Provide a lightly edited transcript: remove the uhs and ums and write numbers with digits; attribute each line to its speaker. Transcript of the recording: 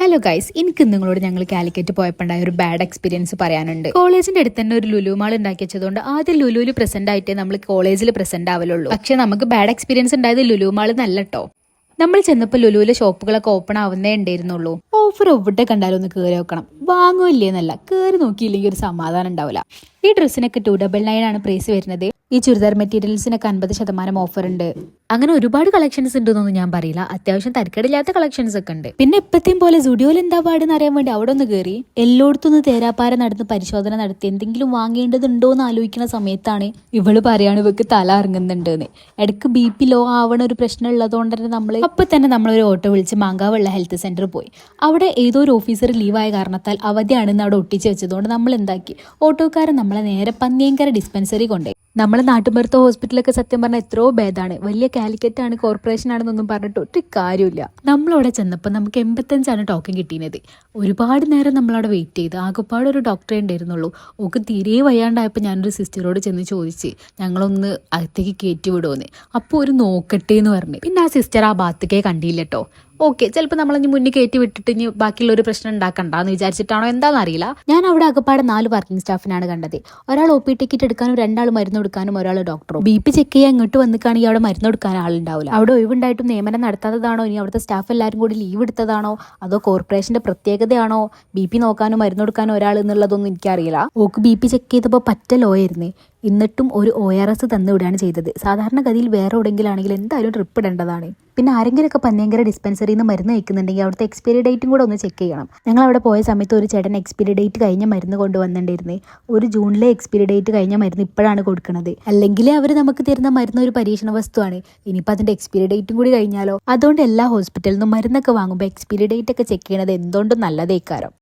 Speaker 1: Hello guys, എനിക്ക് നിങ്ങളോട് ഞങ്ങൾ കാലിക്കറ്റ് പോയപ്പോണ്ടായ ഒരു ബാഡ് എക്സ്പീരിയൻസ് പറയാനുണ്ട്. കോളേജിന്റെ അടുത്ത് തന്നെ ഒരു ലുലു മാൾ ഉണ്ടാക്കി വെച്ചതുകൊണ്ട് ആദ്യം ലുലുവിൽ പ്രസന്റ് ആയിട്ടേ നമ്മൾ കോളേജിൽ പ്രസന്റ് ആവലുള്ളൂ. പക്ഷെ നമുക്ക് ബാഡ് എക്സ്പീരിയൻസ് ഉണ്ടായത് ലുലു മാൾ നല്ല കേട്ടോ. നമ്മൾ ചെന്നപ്പോൾ ലുലുവിലെ ഷോപ്പുകളൊക്കെ ഓപ്പൺ ആവുന്നേ ഉണ്ടായിരുന്നുള്ളൂ. ഓഫർ എവിടെ കണ്ടാലും ഒന്ന് കയറി വെക്കണം, വാങ്ങുമില്ലേന്നല്ല, കയറി നോക്കിയില്ലെങ്കിൽ ഒരു സമാധാനം ഉണ്ടാവില്ല. ഈ ഡ്രസ്സിനൊക്കെ 299 ആണ് പ്രൈസ് വരുന്നത്. ഈ ചുരിദാർ മെറ്റീരിയൽസിനൊക്കെ 50% ഓഫർ ഉണ്ട്. അങ്ങനെ ഒരുപാട് കളക്ഷൻസ് ഉണ്ടെന്നൊന്നും ഞാൻ പറയില്ല, അത്യാവശ്യം തരക്കേടില്ലാത്ത കളക്ഷൻസ് ഒക്കെ ഉണ്ട്. പിന്നെ എപ്പത്തെയും പോലെ സുഡിയോയിൽ എന്താ പാടെന്ന് അറിയാൻ വേണ്ടി അവിടെ ഒന്ന് കയറി എല്ലായിടത്തുനിന്ന് തേരാപ്പാര നടന്ന് പരിശോധന നടത്തി എന്തെങ്കിലും വാങ്ങേണ്ടതുണ്ടോ എന്ന് ആലോചിക്കുന്ന സമയത്താണ് ഇവള് പറയാണ് ഇവക്ക് തല ഇറങ്ങുന്നുണ്ട് എന്ന്. ഇടയ്ക്ക് BP ലോ ആവണ ഒരു പ്രശ്നം ഉള്ളതുകൊണ്ട് തന്നെ നമ്മളൊരു ഓട്ടോ വിളിച്ച് മാങ്കാവുള്ള ഹെൽത്ത് സെന്ററിൽ പോയി. അവിടെ ഏതോ ഒരു ഓഫീസർ ലീവായ കാരണത്താൽ അവധിയാണെന്ന് അവിടെ ഒട്ടിച്ച് വെച്ചതുകൊണ്ട് നമ്മൾ എന്താക്കി, ഓട്ടോക്കാരൻ നമ്മളെ നേരെ പന്നിയങ്കര ഡിസ്പെൻസറി കൊണ്ടുപോയി. നമ്മളെ നാട്ടുമ്പുറത്തെ ഹോസ്പിറ്റലൊക്കെ സത്യം പറഞ്ഞാൽ എത്രയോ ഭേദമാണ്. വലിയ കാലിക്കറ്റ് ആണ്, കോർപ്പറേഷൻ ആണെന്നൊന്നും പറഞ്ഞിട്ട് ഒരു കാര്യമില്ല. നമ്മളവിടെ ചെന്നപ്പോൾ നമുക്ക് 85 ടോക്കൺ കിട്ടിയത്. ഒരുപാട് നേരം നമ്മളവിടെ വെയിറ്റ് ചെയ്ത് ആകെപ്പാട് ഒരു ഡോക്ടറെ ഉണ്ടായിരുന്നുള്ളൂ. ഓക്ക് തീരെ വയ്യാണ്ടായപ്പോൾ ഞാനൊരു സിസ്റ്ററോട് ചെന്ന് ചോദിച്ച് ഞങ്ങളൊന്ന് അകത്തേക്ക് കയറ്റി വിടുമെന്ന്. അപ്പോൾ ഒരു നോക്കട്ടെ എന്ന് പറഞ്ഞു. പിന്നെ ആ സിസ്റ്റർ ആ ഭാഗത്തേക്കേ കണ്ടില്ല കേട്ടോ. ഓക്കെ, ചിലപ്പോൾ നമ്മളിനി മുന്നിൽ കയറ്റി വിട്ടിട്ട് ഇനി ബാക്കിയുള്ള ഒരു പ്രശ്നം ഉണ്ടാക്കണ്ടെന്ന് വിചാരിച്ചിട്ടാണോ എന്താണെന്ന് അറിയില്ല. ഞാൻ അവിടെ അകപ്പാടെ 4 വർക്കിംഗ് സ്റ്റാഫിനാണ് കണ്ടത്. ഒരാൾ OP ടിക്കറ്റ് എടുക്കാനും 2 ആൾ മരുന്ന് കൊടുക്കാനും ഒരാൾ ഡോക്ടറും. BP ചെക്ക് ചെയ്യാൻ ഇങ്ങോട്ട് വന്നിക്കാണെങ്കിൽ അവിടെ മരുന്ന് കൊടുക്കാൻ ആളുണ്ടാവില്ല. അവിടെ ഒഴിവുണ്ടായിട്ടും നിയമനം നടത്താത്തതാണോ, ഇനി അവിടുത്തെ സ്റ്റാഫ് എല്ലാവരും കൂടി ലീവ് എടുത്തതാണോ, അതോ കോർപ്പറേഷന്റെ പ്രത്യേകതയാണോ BP നോക്കാനും മരുന്ന് കൊടുക്കാനും ഒരാൾ എന്നുള്ളതൊന്നും എനിക്കറിയില്ല. ഓക്ക് BP ചെക്ക് ചെയ്തപ്പോൾ പറ്റ ലോ ആയിരുന്നു. എന്നിട്ടും ഒരു ORS തന്നു വിടുകയാണ് ചെയ്തത്. സാധാരണഗതിയിൽ വേറെ എവിടെയെങ്കിലാണെങ്കിൽ എന്തായാലും ട്രിപ്പ് ഇടേണ്ടതാണ്. പിന്നെ ആരെങ്കിലുമൊക്കെ പന്നിയങ്കര ഡിസ്പെൻസറിയിൽ നിന്ന് മരുന്ന് കഴിക്കുന്നുണ്ടെങ്കിൽ അവിടുത്തെ എക്സ്പയറി ഡേറ്റും കൂടെ ഒന്ന് ചെക്ക് ചെയ്യണം. ഞങ്ങൾ അവിടെ പോയ സമയത്ത് ഒരു ചേട്ടൻ എക്സ്പയറി ഡേറ്റ് കഴിഞ്ഞ മരുന്ന് കൊണ്ടുവന്നിട്ടുണ്ടായിരുന്നേ. ഒരു ജൂണിലെ എക്സ്പയറി ഡേറ്റ് കഴിഞ്ഞ മരുന്ന് ഇപ്പോഴാണ് കൊടുക്കുന്നത്. അല്ലെങ്കിൽ അവർ നമുക്ക് തരുന്ന മരുന്ന് ഒരു പരീക്ഷണ വസ്തുവാണ്. ഇനിയിപ്പോൾ അതിന്റെ എക്സ്പയറി ഡേറ്റും കൂടി കഴിഞ്ഞാലോ. അതുകൊണ്ട് എല്ലാ ഹോസ്പിറ്റലിൽ നിന്നും മരുന്നൊക്കെ വാങ്ങുമ്പോൾ എക്സ്പയറി ഡേറ്റ് ഒക്കെ ചെക്ക് ചെയ്യണത് എന്തുകൊണ്ടും നല്ലതേക്കാരം.